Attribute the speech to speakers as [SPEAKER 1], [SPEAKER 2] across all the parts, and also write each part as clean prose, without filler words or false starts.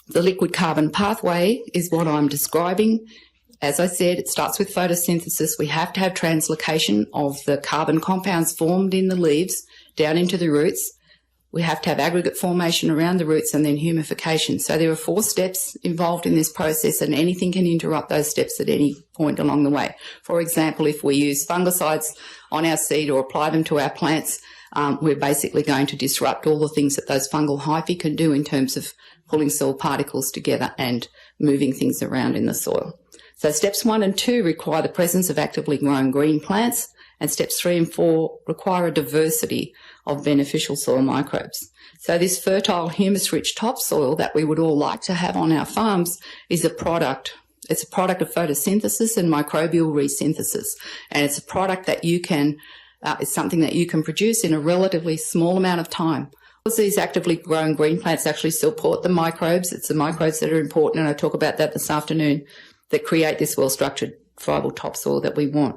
[SPEAKER 1] The liquid carbon pathway is what I'm describing. As I said, it starts with photosynthesis. We have to have translocation of the carbon compounds formed in the leaves down into the roots. We have to have aggregate formation around the roots and then humification. So there are 4 steps involved in this process, and anything can interrupt those steps at any point along the way. For example, if we use fungicides on our seed or apply them to our plants, we're basically going to disrupt all the things that those fungal hyphae can do in terms of pulling soil particles together and moving things around in the soil. So steps 1 and 2 require the presence of actively grown green plants, and steps 3 and 4 require a diversity of beneficial soil microbes. So this fertile humus-rich topsoil that we would all like to have on our farms is a product. It's a product of photosynthesis and microbial resynthesis, and it's a product that you can, it's something that you can produce in a relatively small amount of time. These actively grown green plants actually support the microbes. It's the microbes that are important, and I talk about that this afternoon, that create this well-structured friable topsoil that we want.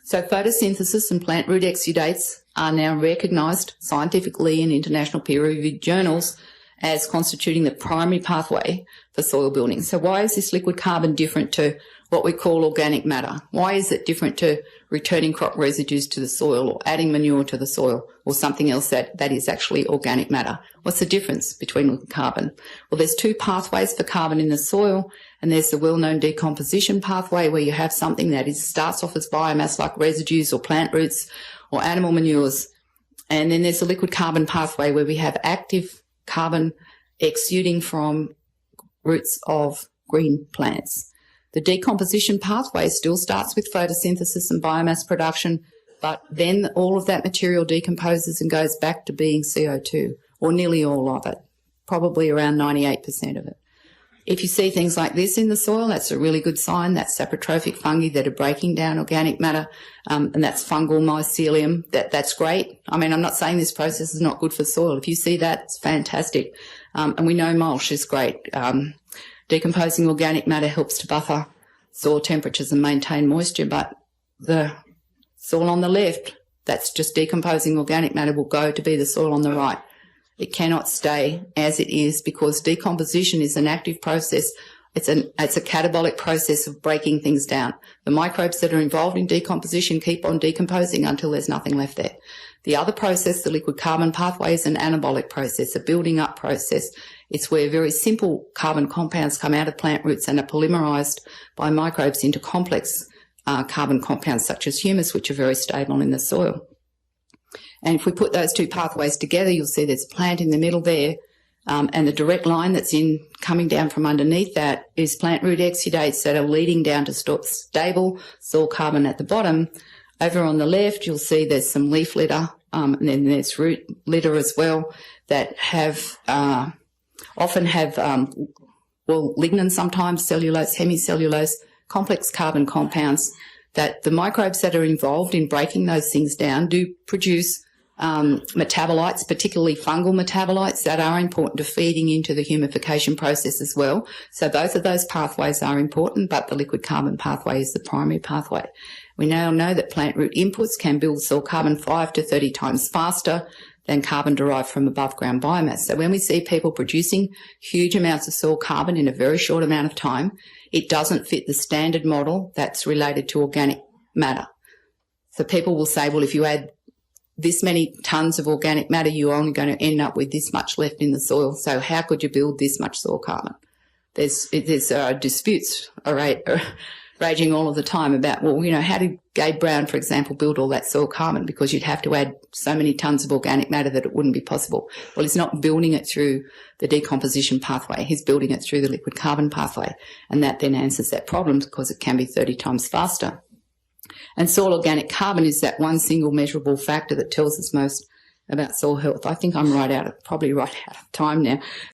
[SPEAKER 1] So photosynthesis and plant root exudates are now recognised scientifically in international peer-reviewed journals as constituting the primary pathway for soil building. So why is this liquid carbon different to what we call organic matter? Why is it different to returning crop residues to the soil or adding manure to the soil or something else that is actually organic matter? What's the difference between liquid carbon? Well, there's 2 pathways for carbon in the soil, and there's the well-known decomposition pathway where you have something that starts off as biomass like residues or plant roots or animal manures. And then there's the liquid carbon pathway where we have active carbon exuding from roots of green plants. The decomposition pathway still starts with photosynthesis and biomass production, but then all of that material decomposes and goes back to being CO2, or nearly all of it, probably around 98% of it. If you see things like this in the soil, that's a really good sign. That's saprotrophic fungi that are breaking down organic matter, and that's fungal mycelium. That's great. I mean, I'm not saying this process is not good for soil. If you see that, it's fantastic. And we know mulch is great. Decomposing organic matter helps to buffer soil temperatures and maintain moisture, but the soil on the left, that's just decomposing organic matter, will go to be the soil on the right. It cannot stay as it is because decomposition is an active process. It's a catabolic process of breaking things down. The microbes that are involved in decomposition keep on decomposing until there's nothing left there. The other process, the liquid carbon pathway, is an anabolic process, a building up process. It's where very simple carbon compounds come out of plant roots and are polymerized by microbes into complex carbon compounds such as humus, which are very stable in the soil. And if we put those 2 pathways together, you'll see there's a plant in the middle there, and the direct line that's coming down from underneath that is plant root exudates that are leading down to stable soil carbon at the bottom. Over on the left, you'll see there's some leaf litter, and then there's root litter as well that often have lignin, sometimes cellulose, hemicellulose, complex carbon compounds that the microbes that are involved in breaking those things down do produce metabolites, particularly fungal metabolites that are important to feeding into the humification process as well. So both of those pathways are important, but the liquid carbon pathway is the primary pathway. We now know that plant root inputs can build soil carbon 5 to 30 times faster than carbon derived from above ground biomass. So when we see people producing huge amounts of soil carbon in a very short amount of time, it doesn't fit the standard model that's related to organic matter. So people will say, well, if you add this many tonnes of organic matter, you're only going to end up with this much left in the soil. So how could you build this much soil carbon? There's disputes raging all of the time about, well, you know, how did Gabe Brown, for example, build all that soil carbon? Because you'd have to add so many tonnes of organic matter that it wouldn't be possible. Well, he's not building it through the decomposition pathway. He's building it through the liquid carbon pathway. And that then answers that problem because it can be 30 times faster. And soil organic carbon is that one single measurable factor that tells us most about soil health. I think I'm probably right out of time now.